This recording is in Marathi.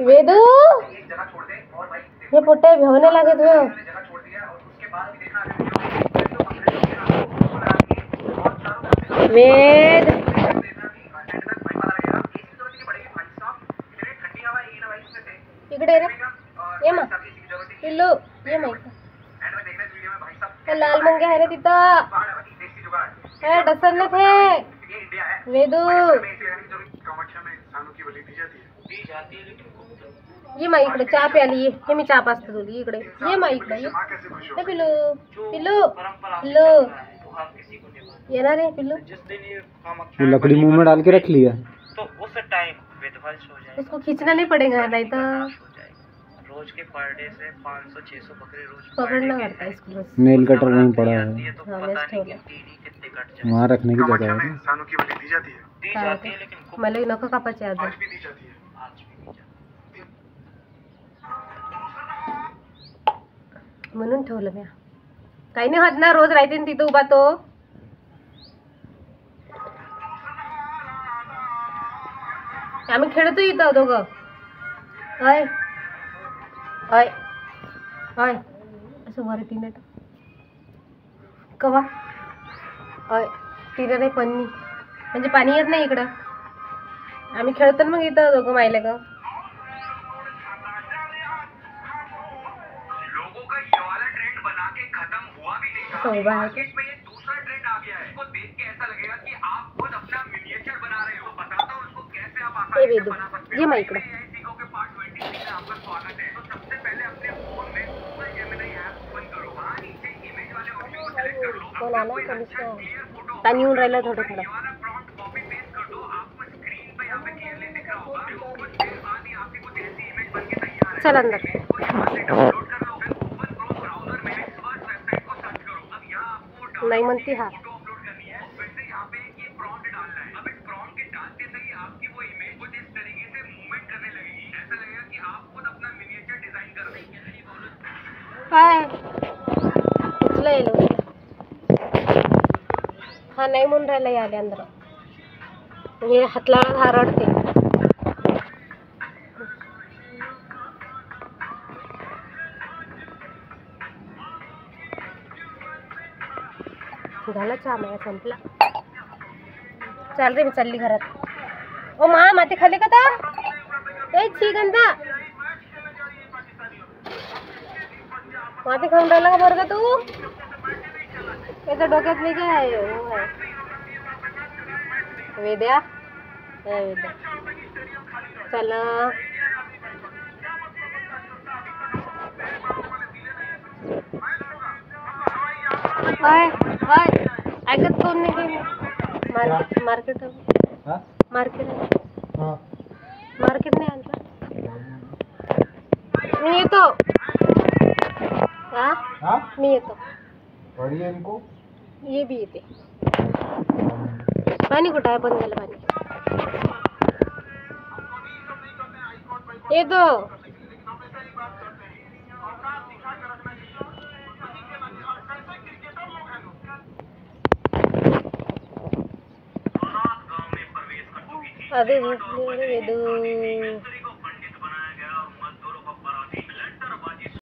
वेदू हे पोटे भेवने लागे थे। वेद इकडे रे ये मा पिल्लू ये मा लाल मंगे आहे रे तिथं डसन थे वेदू ये मा इकडे चहा प्याली हे मी चहा पाचते तुली इकडे ये मा इकडे ये पिल्लू पिल्लू पिल्लू ये ना रे पिल्लू लकड़ी मुंह में डाल के रख लिया तो उस टाइम विध्वंस हो जाए। उसको खींचना नहीं पड़ेगा नहीं तो रोज के पर डे से 500-600 बकरे रोज पकड़ना पड़ता है इसको बस। नेल कटर वहीं पड़ा है तो पता नहीं कितने कट जाए। वहाँ रखने की जगह है इंसानों की बलि दी जाती है लेकिन मला नको कापायचे आज आज भी दी जाती है। म्हणून ठेवलं मी काही नाही होत ना रोज राहते ना तिथं उभा तो आम्ही खेळतो इथं दोघं अय अय अय असं वर तिने कवा अय तिने नाही पन्नी म्हणजे पाणी येत नाही इकडं आम्ही खेळतो ना मग इथं दोघं मायले का उभा आहे ए वेदू ये मा इकडं कोण आला पाणी येऊन राहिलं थोडं थोडं चल अंदर नहीं म्हणती हा काय उचला येलो हा नाही म्हणून राहिला याले अंदर हे हात लावला हा रडते झाला चहा माझा संपला चाल रे मी चालली घरात ओ मा माती खाली का तर छी गंधा माती खाऊन राहिला का बरं का तू त्याच्या डोक्यात नाही काय वेद्या वेद्या चला ऐकत कोण नाही गेली मार्केट मार्केट मार्केट मार्केट नाही आणलं मी येतो हा मी येतो इनको ये भी येते पाणी कुठं आहे बंद झालं पाणी येतो अरे वेदू